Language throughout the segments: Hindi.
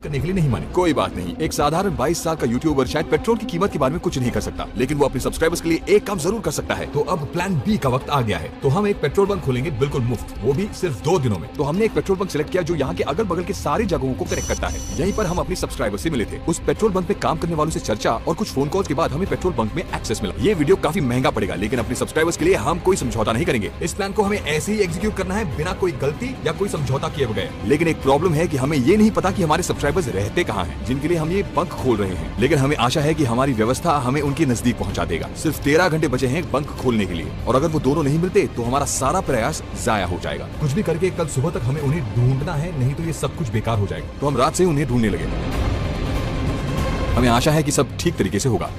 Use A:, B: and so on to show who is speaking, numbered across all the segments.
A: करने के लिए नहीं माने। कोई बात नहीं, एक साधारण 22 साल का यूट्यूबर शायद पेट्रोल की कीमत के बारे में कुछ नहीं कर सकता, लेकिन वो अपने सब्सक्राइबर्स के लिए एक काम जरूर कर सकता है। तो अब प्लान बी का वक्त आ गया है। तो हम एक पेट्रोल बंक खोलेंगे बिल्कुल मुफ्त, वो भी सिर्फ 2 दिनों में। तो हमने एक पेट्रोल बंक सिलेक्ट किया जो यहाँ के अगल बगल के सारी जगहों को कनेक्ट करता है। यहीं पर हम अपने सब्सक्राइबर से मिले थे। उस पेट्रोल बंक में काम करने वालों से चर्चा और कुछ फोन कॉल के बाद हमें पेट्रोल बंक में एक्सेस मिला। ये वीडियो काफी महंगा पड़ेगा, लेकिन अपने सब्सक्राइबर्स के लिए हम कोई समझौता नहीं करेंगे। इस प्लान को हमें ऐसे ही एग्जीक्यूट करना है बिना कोई गलती या कोई समझौता किए बगैर। लेकिन एक प्रॉब्लम है कि हमें ये नहीं पता कि हमारे सब्सक्राइबर्स रहते कहाँ हैं जिनके लिए हम ये बंक खोल रहे हैं। लेकिन हमें आशा है कि हमारी व्यवस्था हमें उनके नजदीक पहुंचा देगा। सिर्फ 13 घंटे बचे हैं बंक खोलने के लिए, और अगर वो दोनों नहीं मिलते तो हमारा सारा प्रयास जाया हो जाएगा। कुछ भी करके कल सुबह तक हमें उन्हें ढूंढना है, नहीं तो ये सब कुछ बेकार हो जाएगा। तो हम रात से उन्हें ढूंढने लगे। हमें आशा है कि सब ठीक तरीके से होगा।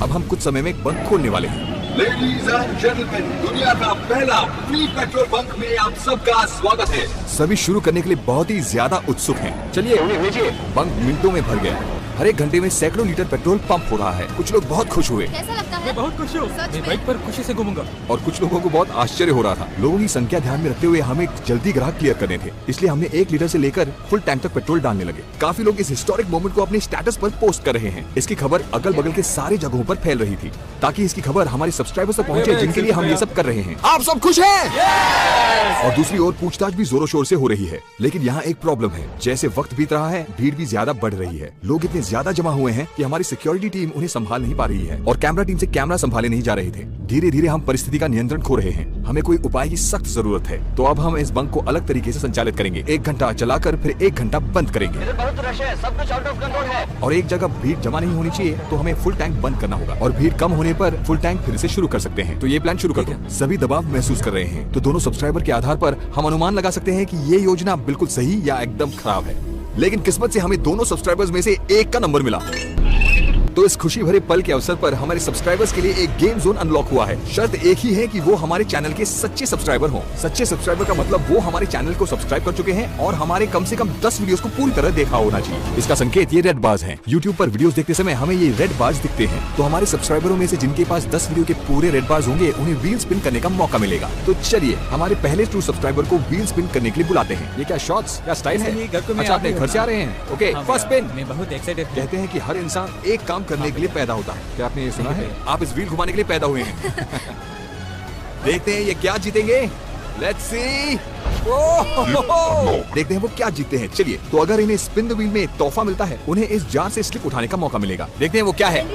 A: अब हम कुछ समय में बंक खोलने वाले हैं।
B: लेडीज एंड जेंटलमैन, दुनिया का पहला फ्री पेट्रोल बंक में आप सबका स्वागत है।
A: सभी शुरू करने के लिए बहुत ही ज्यादा उत्सुक हैं। चलिए उन्हें भेजिए। बंक मिनटों में भर गया। हर एक घंटे में सैकड़ों लीटर पेट्रोल पंप हो रहा है। कुछ लोग बहुत खुश हुए।
C: कैसा लगता है?
D: मैं बहुत खुश हूँ। मैं बाइक पर खुशी से घूमूंगा।
A: और कुछ लोगों को बहुत आश्चर्य हो रहा था। लोगों की संख्या ध्यान में रखते हुए हमें जल्दी ग्राहक क्लियर करने थे, इसलिए हमने 1 लीटर से लेकर फुल टैंक तक पेट्रोल डालने लगे। काफी लोग इस हिस्टोरिक मोमेंट को अपने स्टेटस पर पोस्ट कर रहे हैं। इसकी खबर अगल बगल के सारे जगहों पर फैल रही थी, ताकि इसकी खबर हमारे सब्सक्राइबर्स तक पहुंचे जिनके लिए हम ये सब कर रहे हैं। आप सब खुश हैं? और दूसरी ओर पूछताछ भी जोरों शोर से हो रही है। लेकिन यहाँ एक प्रॉब्लम है। जैसे वक्त बीत रहा है, भीड़ भी ज्यादा बढ़ रही है। लोग इतने ज्यादा जमा हुए हैं कि हमारी सिक्योरिटी टीम उन्हें संभाल नहीं पा रही है, और कैमरा टीम से कैमरा संभाले नहीं जा रहे थे। धीरे धीरे हम परिस्थिति का नियंत्रण खो रहे हैं। हमें कोई उपाय की सख्त जरूरत है। तो अब हम इस बंक को अलग तरीके से संचालित करेंगे। 1 घंटा चलाकर फिर 1 घंटा बंद करेंगे।
C: बहुत रश है, सब कुछ आउट ऑफ कंट्रोल है।
A: और एक जगह भीड़ जमा नहीं होनी चाहिए, तो हमें फुल टैंक बंद करना होगा, और भीड़ कम होने पर फुल टैंक फिर से शुरू कर सकते हैं। तो ये प्लान शुरू कर दो। सभी दबाव महसूस कर रहे हैं, तो दोनों सब्सक्राइबर के आधार पर हम अनुमान लगा सकते हैं कि ये योजना बिल्कुल सही या एकदम खराब है। लेकिन किस्मत से हमें दोनों सब्सक्राइबर्स में से एक का नंबर मिला। तो इस खुशी भरे पल के अवसर पर हमारे सब्सक्राइबर्स के लिए एक गेम जोन अनलॉक हुआ है। शर्त एक ही है कि वो हमारे चैनल के सच्चे सब्सक्राइबर हों। सच्चे सब्सक्राइबर का मतलब वो हमारे चैनल को सब्सक्राइब कर चुके हैं और हमारे कम से कम 10 वीडियोस को पूरी तरह देखा होना चाहिए। इसका संकेत ये रेड बार्स हैं। यूट्यूब पर वीडियोस देखते समय हमें ये रेड बार्स दिखते हैं। तो हमारे सब्सक्राइबरों में से जिनके पास 10 वीडियो के पूरे रेड बार्स होंगे, उन्हें व्हील स्पिन करने का मौका मिलेगा। तो चलिए हमारे पहले ट्रू सब्सक्राइबर को व्हील स्पिन करने के लिए बुलाते हैं। ये क्या शॉट्स या स्टाइल है? अच्छा, अपने घर से आ रहे हैं? Okay, first spin.
D: मैं बहुत एक्साइटेड।
A: कहते हैं कि हर इंसान एक काम करने के लिए पैदा होता है। क्या आपने ये सुना है? आप इस व्हील घुमाने के लिए पैदा हुए हैं। देखते हैं ये क्या जीतेंगे। Let's see. देखते हैं वो क्या जीतते हैं। चलिए, तो अगर इन्हें स्पिन द व्हील में तोहफा मिलता है, उन्हें इस जार से स्लिप उठाने का मौका मिलेगा। देखते हैं वो क्या है।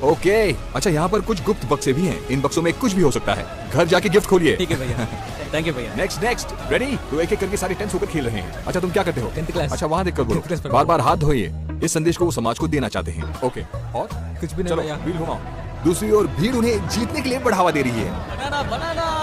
A: ओके, अच्छा, यहाँ पर कुछ गुप्त बक्से भी हैं। इन बक्सों में कुछ भी हो सकता है। घर जाके गिफ्ट खोलिए।
D: ठीक है भैया। थैंक यू भैया।
A: Next ready? तो एक एक करके सारे टेंस होकर खेल रहे हैं। अच्छा, तुम क्या करते हो?
D: 10th class.
A: अच्छा, वहाँ देखकर बोलो।
D: 10th क्लास पर।
A: बार बार हाथ धोइए। इस संदेश को वो समाज को देना चाहते हैं। ओके, और
D: कुछ भी नहीं
A: चलो
D: भैया।
A: व्हील घुमाओ। दूसरी ओर भीड़ उन्हें जीतने के लिए बढ़ावा दे रही है।
D: बनाना।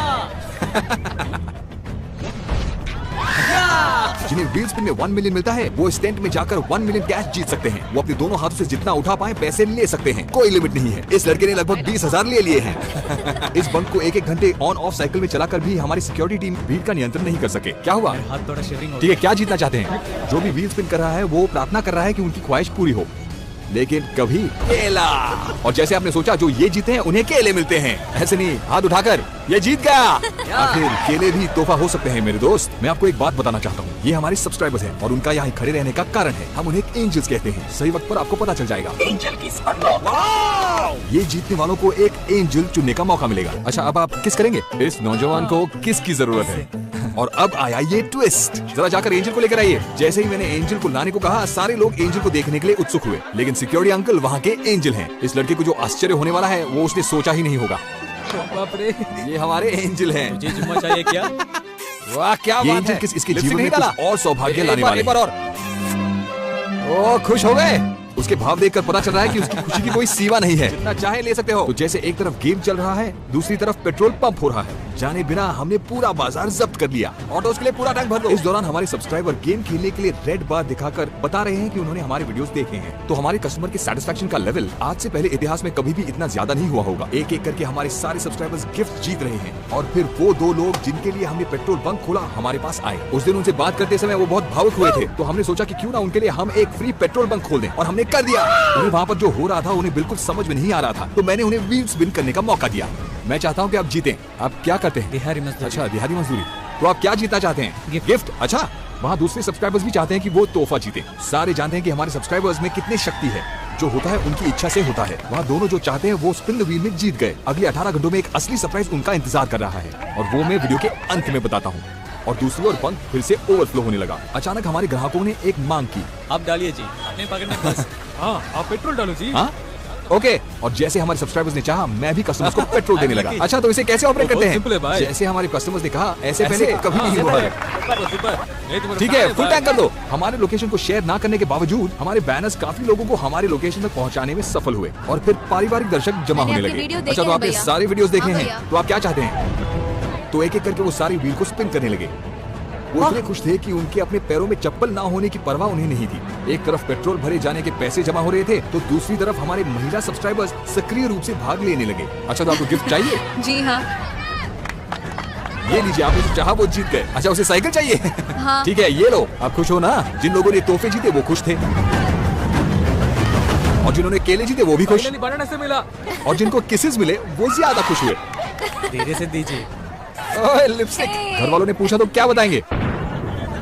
A: जिन्हें व्हील स्पिन में 1 मिलियन मिलता है, वो इस टेंट में जाकर 1 मिलियन कैश जीत सकते हैं। वो अपने दोनों हाथों से जितना उठा पाए पैसे ले सकते हैं। कोई लिमिट नहीं है। इस लड़के ने लगभग 20,000 ले लिए हैं। इस बंक को 1-1 घंटे ऑन ऑफ साइकिल में चलाकर भी हमारी सिक्योरिटी टीम भीड़ का नियंत्रण नहीं कर सके। क्या हुआ?
D: हाथ थोड़ा शेयरिंग हो।
A: ठीक है, क्या जीतना चाहते हैं? जो भी व्हील स्पिन कर रहा है वो प्रार्थना कर रहा है कि उनकी ख्वाहिश पूरी हो, लेकिन कभी केला। और जैसे आपने सोचा, जो ये जीते हैं उन्हें केले मिलते हैं। ऐसे नहीं, हाथ उठाकर ये जीत गया। आखिर केले भी तोहफा हो सकते हैं मेरे दोस्त। मैं आपको एक बात बताना चाहता हूँ। ये हमारे सब्सक्राइबर्स हैं और उनका यहाँ खड़े रहने का कारण है। हम उन्हें एंजल्स कहते हैं। सही वक्त पर आपको पता चल जाएगा। ये जीतने वालों को एक एंजल चुनने का मौका मिलेगा। अच्छा, अब आप किस करेंगे? इस नौजवान को किसकी जरूरत है? और अब आया ये ट्विस्ट। जरा जाकर एंजल को लेकर आइए। जैसे ही मैंने एंजल को लाने को कहा, सारे लोग एंजल को देखने के लिए उत्सुक हुए। लेकिन सिक्योरिटी अंकल वहाँ के एंजल हैं। इस लड़के को जो आश्चर्य होने वाला है वो उसने सोचा ही नहीं होगा।
D: बाप रे,
A: ये हमारे एंजल हैं।
D: मुझे जुम्मा चाहिए क्या?
A: वाह, क्या
D: ये
A: बात
D: एंजल
A: है।
D: किस
A: इसके जीवन में कुछ और सौभाग्य लाने वाले हैं।
D: और
A: ओ, खुश हो गए? उसके भाव देखकर पता चल रहा है कि उसकी खुशी की कोई सीमा नहीं है। जितना चाहे ले सकते हो। तो जैसे एक तरफ गेम चल रहा है, दूसरी तरफ पेट्रोल पंप हो रहा है। जाने बिना हमने पूरा बाजार जब्त कर लिया। ऑटोस के लिए पूरा टैंक भर दो। इस दौरान हमारे सब्सक्राइबर गेम खेलने के लिए रेड बार दिखाकर बता रहे हैं कि उन्होंने हमारे वीडियोस देखे हैं। तो हमारे कस्टमर के सेटिस्फेक्शन का लेवल आज से पहले इतिहास में कभी भी इतना ज्यादा नहीं हुआ होगा। एक एक करके हमारे सारे सब्सक्राइबर्स गिफ्ट जीत रहे हैं। और फिर वो 2 लोग जिनके लिए हमने पेट्रोल बंक खोला, हमारे पास आए। उस दिन उनसे बात करते समय वो बहुत भावुक हुए थे। तो हमने सोचा कि क्यों ना उनके लिए हम एक फ्री पेट्रोल बंक खोल दें, और हमने कर दिया। उन्हें वहाँ पर जो हो रहा था उन्हें बिल्कुल समझ में नहीं आ रहा था। तो मैंने उन्हें व्हील स्पिन करने का मौका दिया। मैं चाहता हूँ कि आप जीतें। आप क्या करते हैं?
D: दिहाड़ी मजदूरी।
A: अच्छा, दिहाड़ी मजदूरी। तो आप क्या जीतना चाहते हैं?
D: गिफ्ट।
A: गिफ्ट? अच्छा, वहाँ दूसरे सब्सक्राइबर्स भी चाहते हैं कि वो तोहफा जीते। सारे जानते हैं कि हमारे सब्सक्राइबर्स में कितनी शक्ति है। जो होता है उनकी इच्छा से होता है। वहाँ दोनों जो चाहते हैं वो स्पिन द व्हील में जीत गए। अगले 18 घंटों में एक असली सरप्राइज उनका इंतजार कर रहा है और वो मैं वीडियो के अंत में बताता हूँ। और दूसरी ओर पंख फिर से ओवरफ्लो होने लगा। अचानक हमारे ग्राहकों ने एक मांग की।
D: आप डालिए जी, अपने पॉकेट में बस।
E: हाँ आप पेट्रोल डालो जी।
A: हाँ ओके। और जैसे हमारे सब्सक्राइबर्स ने चाहा, मैं भी कस्टमर्स को पेट्रोल देने लगा। अच्छा तो इसे कैसे ऑपरेट करते
E: सिंपल है
A: हैं?
E: भाई।
A: जैसे हमारे कस्टमर्स ने कहा, ऐसे पहले कभी नहीं हुआ है।
E: सुपर।
A: ठीक है, फुल टैंक कर दो। हमारे लोकेशन को शेयर ना करने के बावजूद हमारे बैनर्स काफी लोगों को हमारे लोकेशन तक पहुंचाने में सफल हुए और फिर पारिवारिक दर्शक जमा
F: मैंने
A: होने
F: आपके
A: लगे।
F: वीडियो
A: अच्छा
F: देखे
A: तो
F: हैं
A: आपने
F: भैया।
A: सारे वीडियोस देखे
F: हाँ
A: हैं,
F: भैया।
A: तो आप क्या चाहते हैं? तो एक एक करके वो सारी व्हील को स्पिन करने लगे। वो इतने खुश थे कि उनके अपने पैरों में चप्पल ना होने की परवाह उन्हें नहीं थी। एक तरफ पेट्रोल भरे जाने के पैसे जमा हो रहे थे तो दूसरी तरफ हमारे महिला सब्सक्राइबर्स सक्रिय रूप से भाग लेने लगे। अच्छा तो आपको गिफ्ट चाहिए?
F: जी हाँ।
A: ये लीजिए, आपने जो चाहा वो जीत गए। अच्छा उसे साइकिल चाहिए?
F: हाँ।
A: ठीक है ये लो। आप खुश हो ना? जिन लोगों ने तोहफे जीते वो खुश थे और जिन्होंने केले जीते वो भी खुश,
E: फाइनली बनाना से मिला।
A: और जिनको किसेस मिले वो ज्यादा खुश हुए।
D: धीरे से दीजिए।
A: ओए लिपस्टिक। घर वालों ने पूछा तो क्या बताएंगे?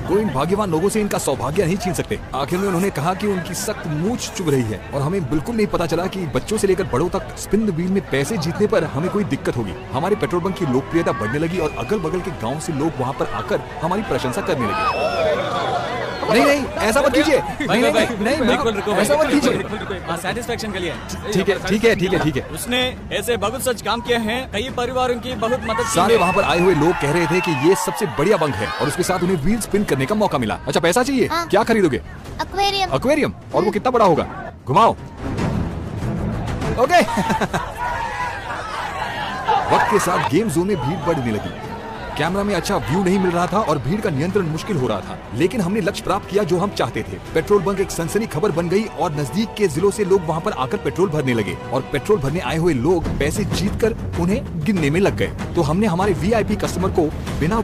A: कोई इन भाग्यवान लोगों से इनका सौभाग्य नहीं छीन सकते। आखिर में उन्होंने कहा कि उनकी सख्त मूंछ चुभ रही है और हमें बिल्कुल नहीं पता चला कि बच्चों से लेकर बड़ों तक स्पिन द व्हील में पैसे जीतने पर हमें कोई दिक्कत होगी। हमारे पेट्रोल पंप की लोकप्रियता बढ़ने लगी और अगल बगल के गाँव से लोग वहाँ पर आकर हमारी प्रशंसा करने लगे। नहीं नहीं ऐसा मत कीजिए। नहीं नहीं नहीं
D: बिल्कुल रुको
A: नहीं,
D: भाई।
A: ऐसा मत कीजिए।
D: हाँ, सेटिस्फेक्शन के लिए।
A: ठीक है ठीक है ठीक है ठीक है।
D: उसने ऐसे बहुत सच काम किए हैं, कई परिवारों की बहुत मदद की
A: सारे
D: है।
A: वहाँ पर आए हुए लोग कह रहे थे कि ये सबसे बढ़िया बंक है और उसके साथ उन्हें व्हील स्पिन करने का मौका मिला। अच्छा पैसा चाहिए?
F: हाँ।
A: क्या खरीदोगे?
F: एक्वेरियम।
A: एक्वेरियम। और वो कितना बड़ा होगा? घुमाओ। ओके। वक्त के साथ गेम जोन में भीड़ बढ़ने लगी। कैमरा में अच्छा व्यू नहीं मिल रहा था और भीड़ का नियंत्रण मुश्किल हो रहा था, लेकिन हमने लक्ष्य प्राप्त किया जो हम चाहते थे। पेट्रोल बंक एक सनसनी खबर बन गई और नजदीक के जिलों से लोग वहां पर आकर पेट्रोल भरने लगे और पेट्रोल भरने आए हुए लोग पैसे जीतकर उन्हें गिनने में लग गए। तो हमने हमारे VIP कस्टमर को बिना